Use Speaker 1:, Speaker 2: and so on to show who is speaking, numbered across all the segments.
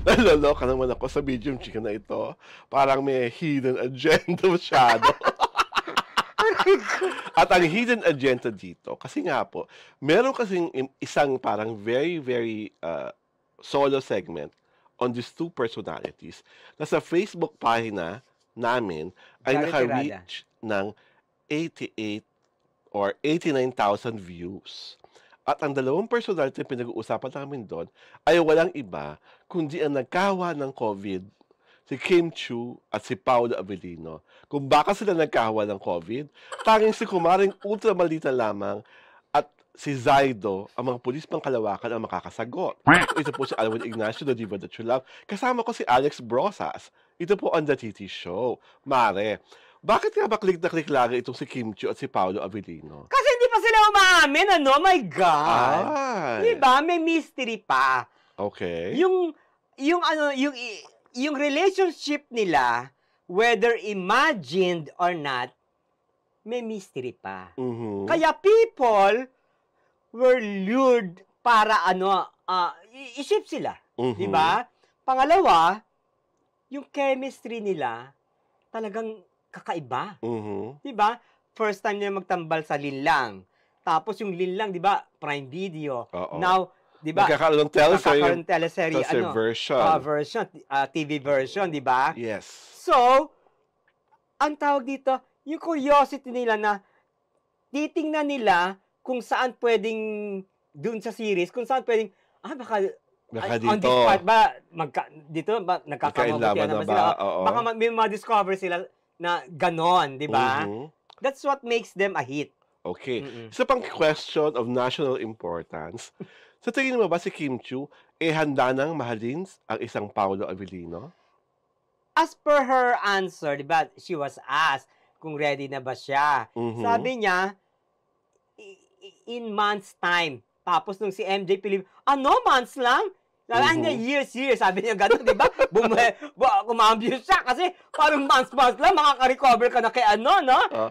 Speaker 1: Naloloka naman ako sa medium chika na ito. Parang may hidden agenda masyado. At ang hidden agenda dito, kasi nga po, meron kasing isang parang very, very solo segment on these two personalities na sa Facebook pagina namin ay
Speaker 2: Gano'ng tirada?
Speaker 1: naka-reach ng 88 or 89,000 views. At ang dalawang personality na pinag-uusapan namin doon ay walang iba kundi ang nagkawa ng COVID, si Kim Chiu at si Paolo Avellino. Kung baka sila nagkahawa ng COVID, tanging si Kumaring ultramalita lamang at si Zaido, ang mga pulis pang Kalawakan ang makakasagot. Ito po si Alwin Ignacio, the Diva That You Love. Kasama ko si Alex Brosas. Ito po ang The TT Show. Mare, bakit nga ba click na click lagi itong si Kim Chiu at si Paolo Avellino?
Speaker 2: Kasi hindi pa sila umaamin, ano? My God!
Speaker 1: Ay,
Speaker 2: Diba? May mystery pa.
Speaker 1: okay.
Speaker 2: Yung relationship nila, whether imagined or not, may mystery pa.
Speaker 1: Mhm.
Speaker 2: Kaya people were lured para isip sila.
Speaker 1: Mhm.
Speaker 2: Di ba? Pangalawa, yung chemistry nila talagang kakaiba.
Speaker 1: Mhm.
Speaker 2: Di ba? First time nila magtambal sa Linlang. Tapos yung Linlang, di ba? Prime Video.
Speaker 1: Oo.
Speaker 2: Now, di ba?
Speaker 1: Magkakaroon ng teleserye,
Speaker 2: teleserye,
Speaker 1: version.
Speaker 2: TV version, di ba?
Speaker 1: Yes.
Speaker 2: So, ang tawag dito, yung curiosity nila na titingnan nila kung saan pwedeng dun sa series, kung saan pwedeng, baka on
Speaker 1: Dito.
Speaker 2: this part ba, dito ba,
Speaker 1: Magkainlaban
Speaker 2: nagkakamabutihan
Speaker 1: na
Speaker 2: naman
Speaker 1: ba?
Speaker 2: sila?
Speaker 1: Oo.
Speaker 2: Baka may ma-discover sila na ganon, di ba?
Speaker 1: Mhm.
Speaker 2: That's what makes them a hit.
Speaker 1: Okay.
Speaker 2: Mm-mm.
Speaker 1: Isa pang question of national importance. Sa tingin mo ba si Kim Chiu, handa nang mahalin ang isang Paolo Avellino?
Speaker 2: As per her answer, di ba, she was asked kung ready na ba siya.
Speaker 1: Mhm.
Speaker 2: Sabi niya, in months time. Tapos nung si MJ Philip, months lang? Hindi, years. Sabi niya gano'n, di ba? Kumambyo siya kasi parang months lang, makaka-recover ka na kay no?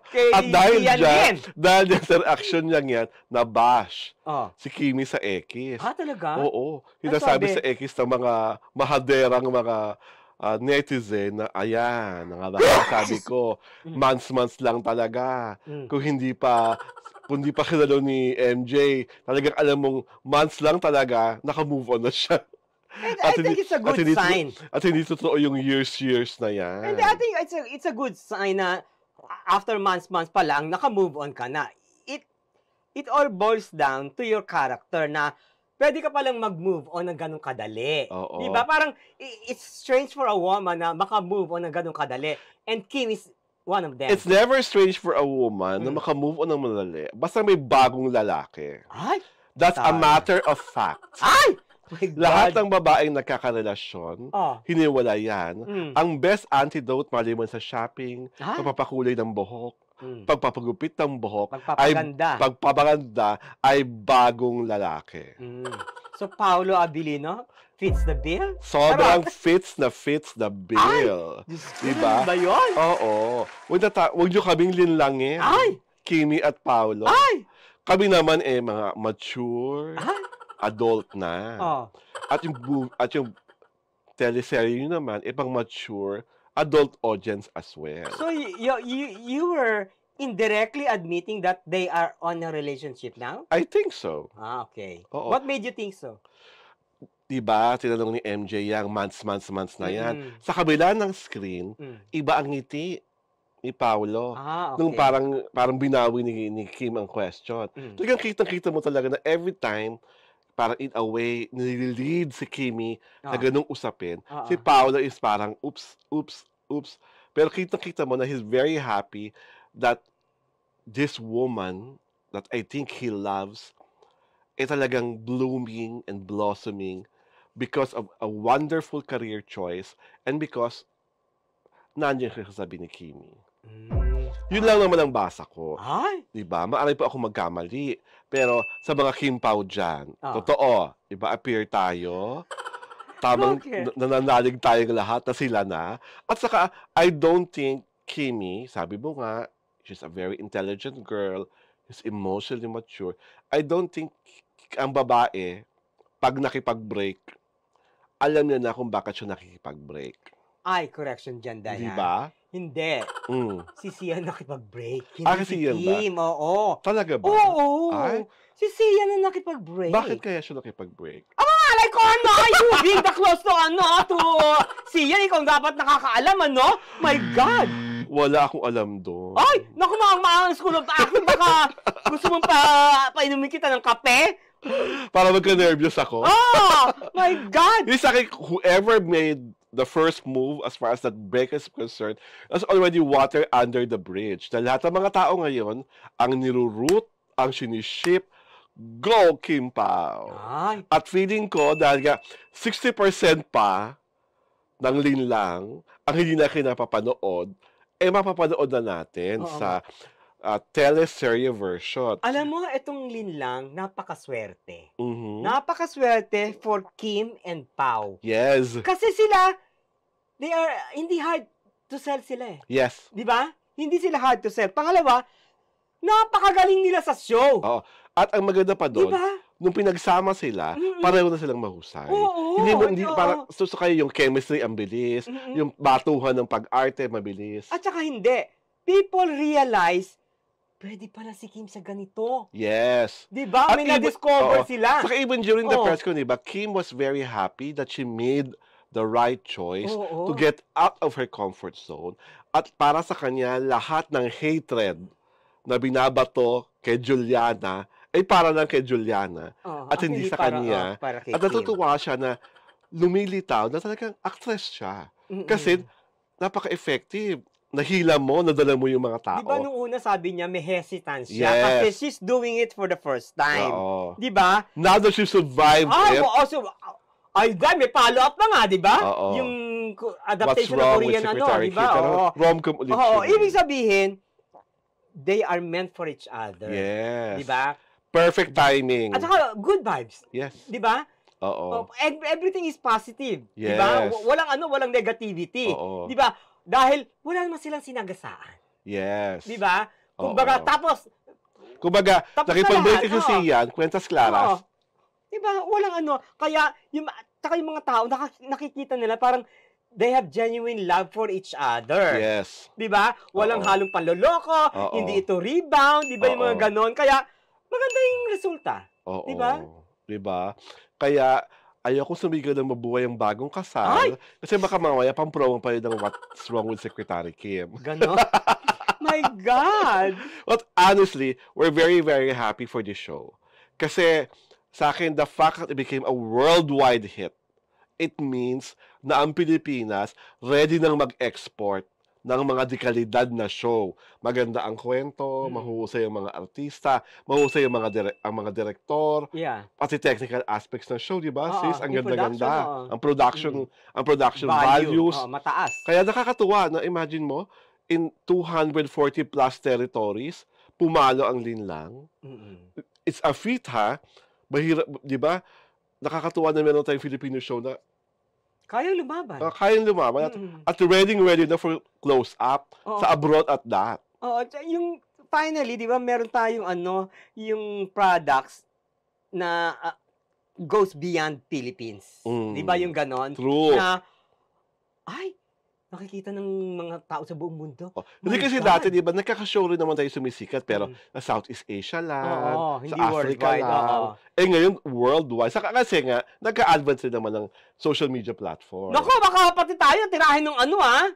Speaker 2: Kay
Speaker 1: At dahil
Speaker 2: Ian
Speaker 1: dyan,
Speaker 2: Lim.
Speaker 1: dahil dyan sa reaction niya yan, nabash
Speaker 2: Oh.
Speaker 1: si Kimi sa X.
Speaker 2: Talaga?
Speaker 1: Oo.
Speaker 2: Ano
Speaker 1: Sinasabi
Speaker 2: sabi?
Speaker 1: sa X ng mga mahaderang mga netizen na ayan, sabi ko, months lang talaga. Kung hindi pa kilala ni MJ, talagang alam mong months lang talaga, naka-move on na siya.
Speaker 2: I think it's a good sign.
Speaker 1: At hindi totoo yung years na yan.
Speaker 2: And I think it's a good sign na after months pa lang, naka-move on ka na. It all boils down to your character na pwede ka palang mag-move on ng ganun kadali.
Speaker 1: Oo.
Speaker 2: Di ba? Parang, it's strange for a woman na maka-move on ng ganun kadali. And Kim is one of them.
Speaker 1: It's never strange for a woman na maka-move on ng madali. Basta may bagong lalaki.
Speaker 2: Ay!
Speaker 1: That's a
Speaker 2: Tama.
Speaker 1: matter of fact.
Speaker 2: Ay! My God.
Speaker 1: Lahat ng babaeng nagkakarelasyon, hiniwala yan.
Speaker 2: Mm.
Speaker 1: Ang best antidote maliban sa shopping,
Speaker 2: Ay!
Speaker 1: pagpapakulay ng buhok,
Speaker 2: Mm.
Speaker 1: pagpapagupit ng buhok,
Speaker 2: Pagpapaganda.
Speaker 1: ay bagong lalaki.
Speaker 2: Mm. So, Paolo Avellino fits the bill?
Speaker 1: Sobrang fits the bill.
Speaker 2: Diyos ko,
Speaker 1: Diba?
Speaker 2: ano ba yun?
Speaker 1: Oo. Huwag nyo kaming linlangin.
Speaker 2: Ay!
Speaker 1: Kimi at Paolo.
Speaker 2: Ay!
Speaker 1: Kami naman mga mature,
Speaker 2: Ay!
Speaker 1: adult na.
Speaker 2: Oh.
Speaker 1: At yung teleserye nyo naman, pang mature, adult audience as well.
Speaker 2: So, you were indirectly admitting that they are on a relationship now?
Speaker 1: I think so.
Speaker 2: Okay.
Speaker 1: Oo.
Speaker 2: What made you think so?
Speaker 1: Diba, tinanong ni MJ yang months na yan. Sa kabila ng screen, iba ang ngiti ni Paolo.
Speaker 2: Okay.
Speaker 1: Nung parang binawi ni Kim ang question. Talagang kitang-kita mo talaga na every time, parang in a way, nililid si Kimi sa ganung usapin. Si Paolo is parang, oops. Pero kitang-kita mo na he's very happy that this woman that I think he loves talagang blooming and blossoming because of a wonderful career choice and because nandiyan siya sabi ni Kimi. Yun lang naman ang basa ko.
Speaker 2: Ay!
Speaker 1: Diba? Maaari po ako magkamali. Pero sa mga Kim Pao dyan, totoo. Diba? Appear tayo. Tamang nananalig tayong lahat na sila na. At saka, I don't think Kimi, sabi mo nga, she's a very intelligent girl, she's emotionally mature. I don't think ang babae, pag nakipag-break, alam niya na kung bakit siya nakikipag-break.
Speaker 2: Ay, correction dyan,
Speaker 1: Di
Speaker 2: Dayan.
Speaker 1: ba?
Speaker 2: Hindi.
Speaker 1: Mm.
Speaker 2: Si Sian nakipag-break.
Speaker 1: Ah,
Speaker 2: Hindi
Speaker 1: si
Speaker 2: si
Speaker 1: Sian ba?
Speaker 2: Kim. Oo.
Speaker 1: Talaga ba?
Speaker 2: Oo.
Speaker 1: Ay,
Speaker 2: Si Sian na nakipag-break.
Speaker 1: bakit kaya siya nakipag-break?
Speaker 2: Alay ko, ano? You being the close to, to Sian, ikaw dapat nakakaalam, ano? My God!
Speaker 1: Wala akong alam doon.
Speaker 2: Ay! Naku, mga school of acting, baka gusto mong painumin kita ng kape?
Speaker 1: Para magka-nervous ako.
Speaker 2: Oh! My God!
Speaker 1: Yung sa akin, whoever made the first move as far as that break is concerned, that's already water under the bridge. Na lahat ng mga tao ngayon, ang niruroot, ang siniship, go Kim Pao.
Speaker 2: Ay!
Speaker 1: At feeling ko, dahil nga 60% pa ng linlang ang hindi na kinapapanood, mapapanood na natin
Speaker 2: Oo.
Speaker 1: sa teleserye version.
Speaker 2: Alam mo, itong linlang, napakaswerte.
Speaker 1: Mhm.
Speaker 2: Napakaswerte for Kim and Pao.
Speaker 1: Yes.
Speaker 2: Kasi sila, hindi hard to sell sila eh.
Speaker 1: Yes.
Speaker 2: Di ba? Hindi sila hard to sell. Pangalawa, napakagaling nila sa show.
Speaker 1: Oo. At ang maganda pa
Speaker 2: Di
Speaker 1: doon,
Speaker 2: ba?
Speaker 1: nung pinagsama sila,
Speaker 2: Mm-mm.
Speaker 1: pareho na silang mahusay.
Speaker 2: Oo,
Speaker 1: hindi
Speaker 2: oo.
Speaker 1: parang gusto kayo yung chemistry ang bilis,
Speaker 2: Mm-mm.
Speaker 1: yung batuhan ng pag-arte mabilis.
Speaker 2: At saka hindi. People realize, pwede pala si Kim sa ganito.
Speaker 1: Yes.
Speaker 2: Di ba?
Speaker 1: At
Speaker 2: May
Speaker 1: even-
Speaker 2: na-discover
Speaker 1: oo.
Speaker 2: sila.
Speaker 1: Saka even during the
Speaker 2: Oo.
Speaker 1: press con, diba, Kim was very happy that she made the right choice
Speaker 2: Oo.
Speaker 1: to get out of her comfort zone. At para sa kanya, lahat ng hatred na binabato kay Juliana ay para lang kay Juliana.
Speaker 2: Oo,
Speaker 1: At hindi sa kanya.
Speaker 2: para kay
Speaker 1: At
Speaker 2: Kim.
Speaker 1: natutuwa siya na lumilitaw na talagang actress siya.
Speaker 2: Mm-mm.
Speaker 1: Kasi napaka-effective. Nahila mo, nadala mo yung mga tao.
Speaker 2: Di ba nung una sabi niya may hesitance siya
Speaker 1: Yes.
Speaker 2: kasi she's doing it for the first time.
Speaker 1: Oo.
Speaker 2: Di ba?
Speaker 1: Now that she survived it,
Speaker 2: Also, ay, may follow-up pa nga, di ba?
Speaker 1: Oo.
Speaker 2: Yung
Speaker 1: what's
Speaker 2: adaptation ng
Speaker 1: wrong with
Speaker 2: Korean,
Speaker 1: Secretary
Speaker 2: di ba?
Speaker 1: Kim? Pero
Speaker 2: Oo.
Speaker 1: rom-com ulit
Speaker 2: Oo,
Speaker 1: siya.
Speaker 2: ibig sabihin, they are meant for each other.
Speaker 1: Yes.
Speaker 2: Di ba?
Speaker 1: Perfect timing.
Speaker 2: At saka, good vibes.
Speaker 1: Yes.
Speaker 2: Di ba?
Speaker 1: Oo.
Speaker 2: Everything is positive. Di ba?
Speaker 1: Yes.
Speaker 2: Walang negativity.
Speaker 1: Oo.
Speaker 2: Di ba? Dahil wala naman silang sinagasaan.
Speaker 1: Yes.
Speaker 2: Di ba?
Speaker 1: Oo.
Speaker 2: Kumbaga, tapos
Speaker 1: Kumbaga,
Speaker 2: Tapos
Speaker 1: nakipag-break
Speaker 2: na lahat,
Speaker 1: kasi
Speaker 2: oo.
Speaker 1: Sian, kwentas claras.
Speaker 2: Oo. Diba? Walang kaya, saka yung mga tao, nakikita nila parang they have genuine love for each other.
Speaker 1: Yes.
Speaker 2: Diba? Walang
Speaker 1: Oo.
Speaker 2: halong panloloko,
Speaker 1: Oo.
Speaker 2: hindi ito rebound, diba yung mga
Speaker 1: Oo.
Speaker 2: ganon. Kaya, maganda yung resulta.
Speaker 1: Oo.
Speaker 2: Diba?
Speaker 1: Diba? Kaya, ayoko sumigaw ng mabuhay ang bagong kasal.
Speaker 2: Ay!
Speaker 1: Kasi baka mamaya pang promo pa yun ng What's Wrong with Secretary Kim.
Speaker 2: Ganon. My God!
Speaker 1: But honestly, we're very, very happy for this show. Kasi sa akin, the fact that it became a worldwide hit, it means na ang Pilipinas ready nang mag-export ng mga dekalidad na show. Maganda ang kwento, mahusay ang mga artista, mahusay ang mga direktor,
Speaker 2: Yeah.
Speaker 1: pati technical aspects ng show, di ba?
Speaker 2: Oo,
Speaker 1: Sis, ang
Speaker 2: yung
Speaker 1: ganda-ganda.
Speaker 2: production,
Speaker 1: Ang production values.
Speaker 2: Mataas.
Speaker 1: Kaya nakakatuwa na imagine mo, in 240 plus territories, pumalo ang linlang.
Speaker 2: Mm-mm.
Speaker 1: It's a feat, ha? Mahirap, di ba? Nakakatuwa na meron tayong Filipino show na
Speaker 2: Kaya lumaban.
Speaker 1: kayang lumaban
Speaker 2: Mm-mm.
Speaker 1: at ready na for close-up
Speaker 2: Oo.
Speaker 1: sa abroad at that.
Speaker 2: Oo, yung finally, 'di ba, meron tayong yung products na goes beyond Philippines.
Speaker 1: Mm.
Speaker 2: 'Di ba yung ganon?
Speaker 1: True.
Speaker 2: Na nakikita ng mga tao sa buong mundo.
Speaker 1: Hindi
Speaker 2: My
Speaker 1: kasi
Speaker 2: God.
Speaker 1: dati, di ba, nagkaka-show rin naman tayo sumisikat, pero
Speaker 2: Mm.
Speaker 1: sa Southeast Asia lang,
Speaker 2: Oo, hindi
Speaker 1: sa Africa
Speaker 2: worldwide.
Speaker 1: lang.
Speaker 2: Oo.
Speaker 1: Ngayon, worldwide. Saka kasi nga, nagka-advance rin naman ng social media platform.
Speaker 2: Naku, baka pati tayo tirahin ng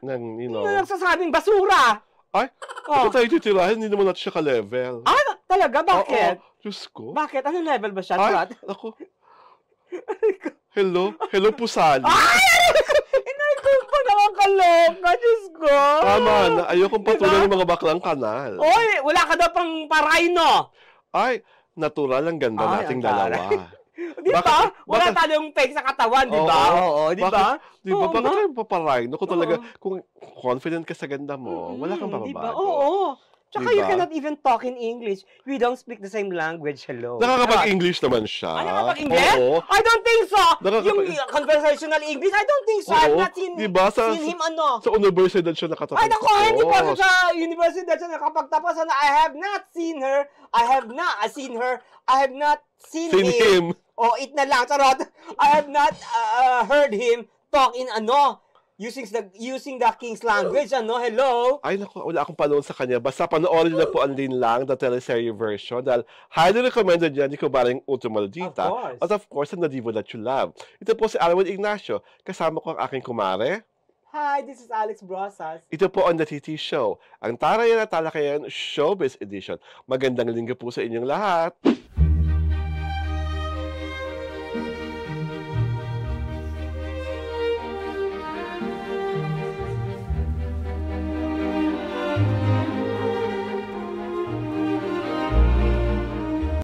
Speaker 1: Ng, you know,
Speaker 2: na nagsasabing basura.
Speaker 1: ay,
Speaker 2: Oh.
Speaker 1: bakit tayo titirahin? Hindi naman natin siya ka-level.
Speaker 2: Talaga? Bakit?
Speaker 1: Oo, Diyos ko.
Speaker 2: Bakit? Anong level ba siya?
Speaker 1: Ay,
Speaker 2: Turat?
Speaker 1: ako. Hello? Hello, Pusali.
Speaker 2: Ay! Inay ko pa nakakaloka, Diyos ko.
Speaker 1: Tama na. Ayokong patuloy
Speaker 2: Diba?
Speaker 1: ng mga baklang kanal.
Speaker 2: Oy, wala ka daw pang parayno.
Speaker 1: Ay, natural ang ganda
Speaker 2: Ay,
Speaker 1: nating
Speaker 2: ang taray.
Speaker 1: dalawa.
Speaker 2: Di ba?
Speaker 1: Bakit-
Speaker 2: Wala
Speaker 1: bakit-
Speaker 2: tayong fake sa katawan, di ba?
Speaker 1: Oo.
Speaker 2: Oo, di ba?
Speaker 1: Bakit- Di ba?
Speaker 2: Oo
Speaker 1: Bakit
Speaker 2: nga.
Speaker 1: tayo paparahin? Kung talaga,
Speaker 2: Oo.
Speaker 1: kung confident ka sa ganda mo, wala kang
Speaker 2: Di ba?
Speaker 1: pababago.
Speaker 2: Oo. Tsaka
Speaker 1: Di
Speaker 2: you
Speaker 1: ba?
Speaker 2: cannot even talk in English. We don't speak the same language. Hello.
Speaker 1: Nakakapag-English naman siya.
Speaker 2: Nakakapag-English?
Speaker 1: Oo.
Speaker 2: I don't think so. Yung
Speaker 1: Nakakapag-
Speaker 2: conversational English, I don't think so. I've
Speaker 1: Oo.
Speaker 2: not seen,
Speaker 1: Di ba?
Speaker 2: seen him
Speaker 1: Sa universidad siya nakatapos.
Speaker 2: Ay, naku, hindi pa ako sa university siya nakapagtapos. I have not seen her. I have not seen her. I have not seen him. Oh, it na lang. Charot. I have not heard him talk in using the King's language. Hello?
Speaker 1: Ay, naku, wala akong panahon sa kanya. Basta panoorin niyo po ang Linlang, the teleserye version. Dahil highly recommended yan ni Kumaring Uto Maldita.
Speaker 2: Of course.
Speaker 1: At of course, ang Nadivo That You Love. Ito po si Alwin Ignacio. Kasama ko ang aking kumare.
Speaker 2: Hi, this is Alex Brosas.
Speaker 1: Ito po ang The TT Show. Ang Tarayan at Talakayan Showbiz Edition. Magandang linggo po sa inyong lahat.